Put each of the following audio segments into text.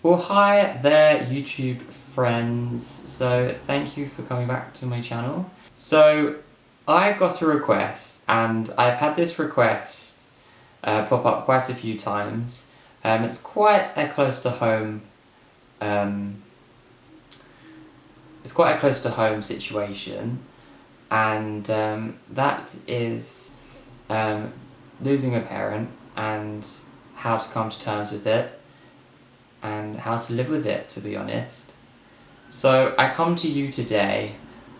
Well, hi there, YouTube friends. So, thank you for coming back to my channel. So, I got a request, and I've had this request pop up quite a few times. It's quite a close to home. It's quite a close to home situation, and that is losing a parent and how to come to terms with it. And how to live with it, to be honest. So I come to you today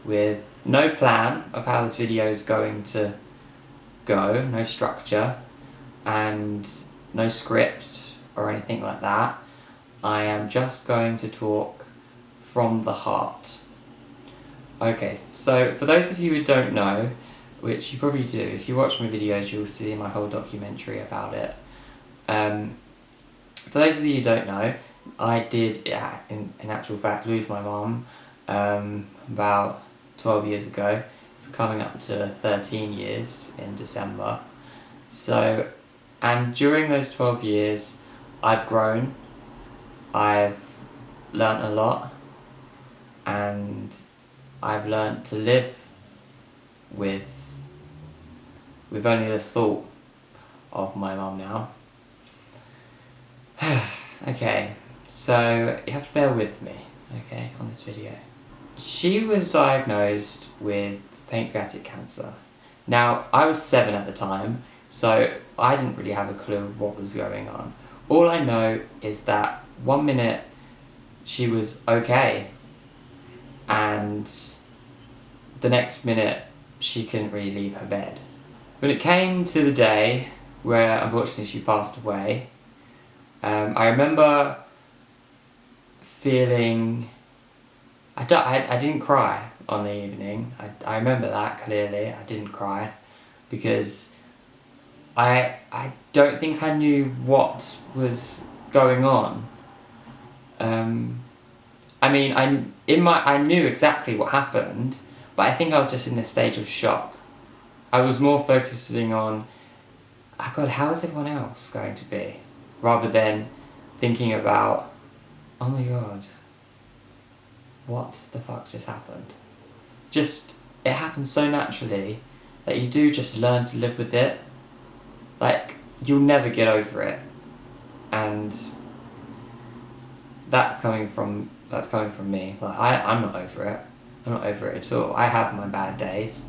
with no plan of how this video is going to go, no structure, and no script or anything like that. I am just going to talk from the heart. Okay, so for those of you who don't know, which you probably do, if you watch my videos you'll see my whole documentary about it. For those of you who don't know, I did, in actual fact, lose my mum about 12 years ago. It's coming up to 13 years in December. So, and during those 12 years, I've grown, I've learnt a lot, and I've learnt to live with only the thought of my mum now. Okay, so you have to bear with me, okay, on this video. She was diagnosed with pancreatic cancer. Now, I was 7 at the time, so I didn't really have a clue what was going on. All I know is that one minute she was okay, and the next minute she couldn't really leave her bed. When it came to the day where unfortunately she passed away, I remember feeling, I didn't cry on the evening. I remember that clearly. I didn't cry because I don't think I knew what was going on. I mean, I knew exactly what happened, but I think I was just in a stage of shock. I was more focusing on, oh God, how is everyone else going to be? Rather than thinking about, oh my God, what the fuck just happened? It happens so naturally that you do just learn to live with it. Like, you'll never get over it. And that's coming from me. Like, I'm not over it. I'm not over it at all. I have my bad days.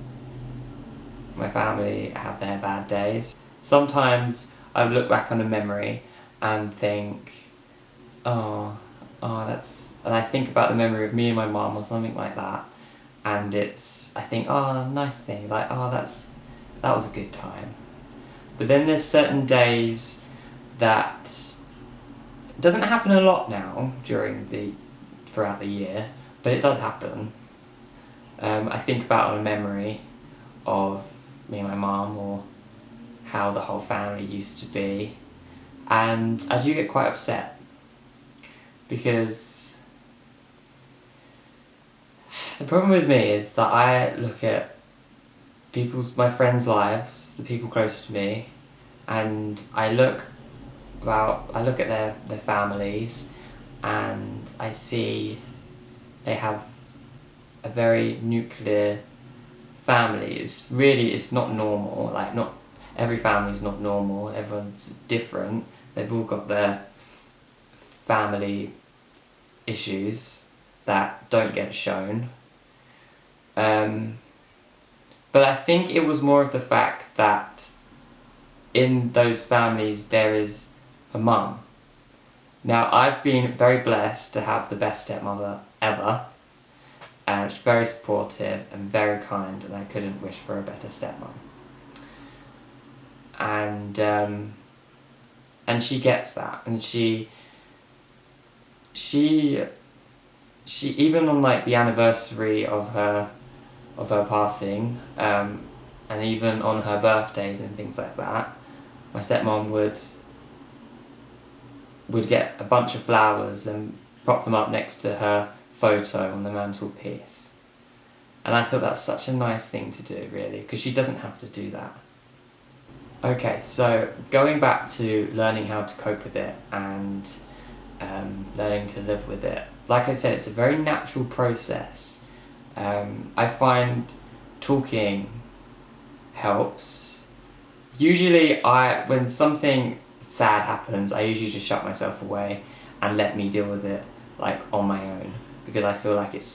My family have their bad days. Sometimes I look back on a memory and think, and I think about the memory of me and my mum or something like that, and I think, nice thing, like, that was a good time. But then there's certain days that, it doesn't happen a lot now throughout the year, but it does happen. I think about a memory of me and my mum, or how the whole family used to be, and I do get quite upset because the problem with me is that I look at my friends' lives, the people close to me, and I look at their families, and I see they have a very nuclear family. It's not normal. Like, not every family's not normal. Everyone's different. They've all got their family issues that don't get shown. But I think it was more of the fact that in those families there is a mum. Now, I've been very blessed to have the best stepmother ever, and she's very supportive and very kind, and I couldn't wish for a better stepmom. And she gets that, and she even on like the anniversary of her passing, and even on her birthdays and things like that, my stepmom would get a bunch of flowers and prop them up next to her photo on the mantelpiece. And I thought that's such a nice thing to do, really, because she doesn't have to do that. Okay, so going back to learning how to cope with it and learning to live with it. Like I said, it's a very natural process. I find talking helps. Usually when something sad happens, I usually just shut myself away and let me deal with it like on my own, because I feel like it's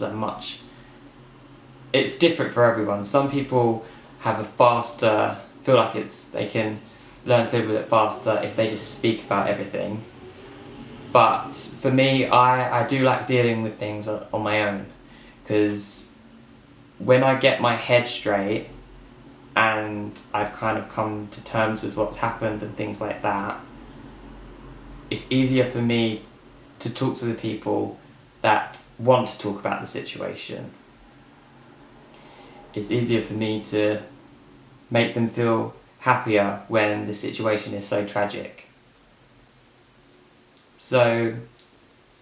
different for everyone. Some people have feel like they can learn to live with it faster if they just speak about everything. But for me, I do like dealing with things on my own, because when I get my head straight and I've kind of come to terms with what's happened and things like that, it's easier for me to talk to the people that want to talk about the situation. It's easier for me to make them feel happier when the situation is so tragic. So,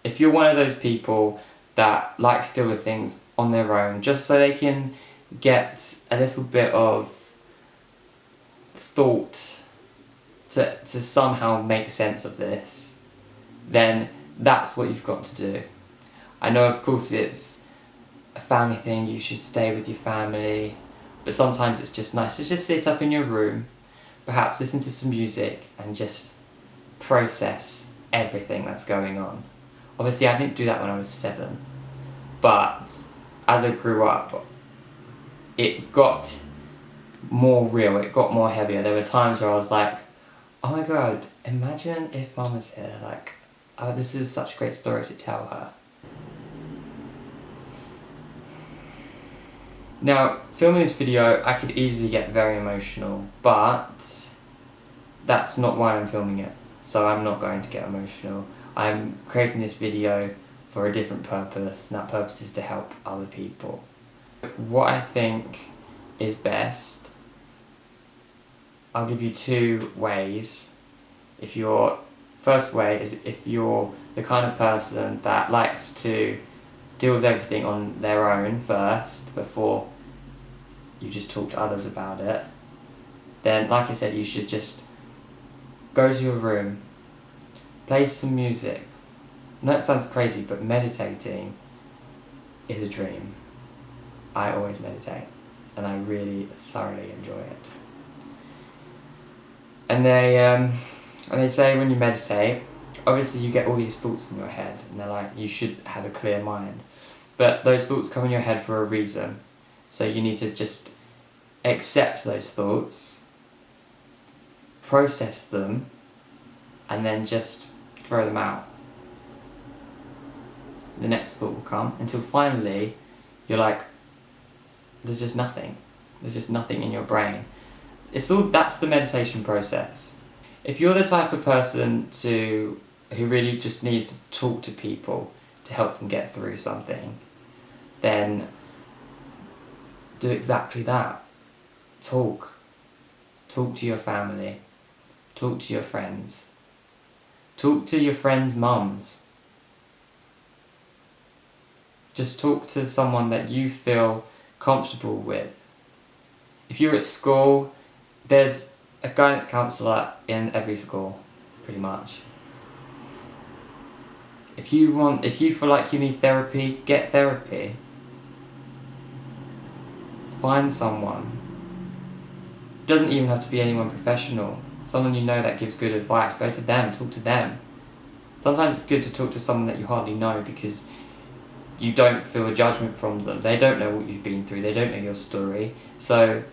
if you're one of those people that likes to deal with things on their own, just so they can get a little bit of thought to somehow make sense of this, then that's what you've got to do. I know, of course, it's a family thing, you should stay with your family, but sometimes it's just nice to just sit up in your room, perhaps listen to some music and just process everything that's going on. Obviously, I didn't do that when I was 7, but as I grew up, it got more real, it got more heavier. There were times where I was like, oh my god, imagine if Mum was here, like, oh, this is such a great story to tell her. Now, filming this video, I could easily get very emotional, but that's not why I'm filming it, so I'm not going to get emotional. I'm creating this video for a different purpose, and that purpose is to help other people. What I think is best, I'll give you 2 ways. First way is if you're the kind of person that likes to deal with everything on their own first before you just talk to others about it, then like I said, you should just go to your room, play some music. I know it sounds crazy, but meditating is a dream. I always meditate, and I really thoroughly enjoy it. And they say when you meditate, obviously you get all these thoughts in your head, and they're like, you should have a clear mind. But those thoughts come in your head for a reason. So you need to just accept those thoughts, process them, and then just throw them out. The next thought will come until finally you're like, there's just nothing. There's just nothing in your brain. That's the meditation process. If you're the type of person who really just needs to talk to people to help them get through something, then do exactly that. Talk to your family, talk to your friends, talk to your friends' mums. Just talk to someone that you feel comfortable with. If you're at school, there's a guidance counsellor in every school, pretty much. If you feel like you need therapy, get therapy. Find someone. It doesn't even have to be anyone professional. Someone you know that gives good advice, go to them, talk to them. Sometimes it's good to talk to someone that you hardly know, because you don't feel a judgment from them. They don't know what you've been through, they don't know your story. So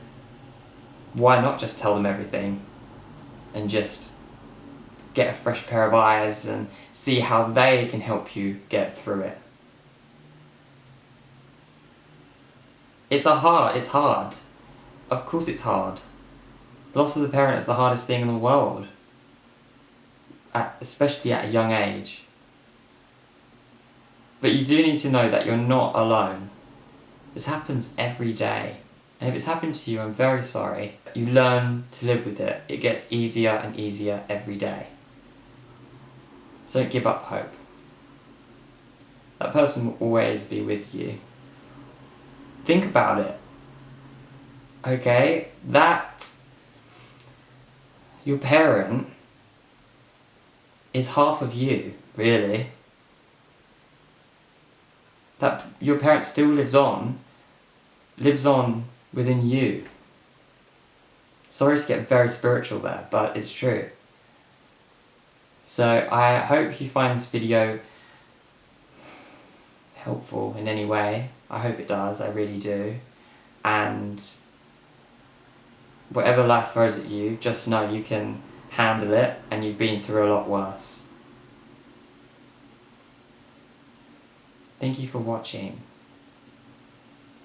why not just tell them everything and just get a fresh pair of eyes and see how they can help you get through it. It's hard. Of course it's hard. Loss of the parent is the hardest thing in the world, especially at a young age. But you do need to know that you're not alone. This happens every day. And if it's happened to you, I'm very sorry. You learn to live with it. It gets easier and easier every day. So don't give up hope. That person will always be with you. Think about it. Okay? That your parent is half of you. really. That your parent still lives on within you. Sorry to get very spiritual there, but it's true. So I hope you find this video helpful in any way. I hope it does, I really do. And whatever life throws at you, just know you can handle it, and you've been through a lot worse. Thank you for watching.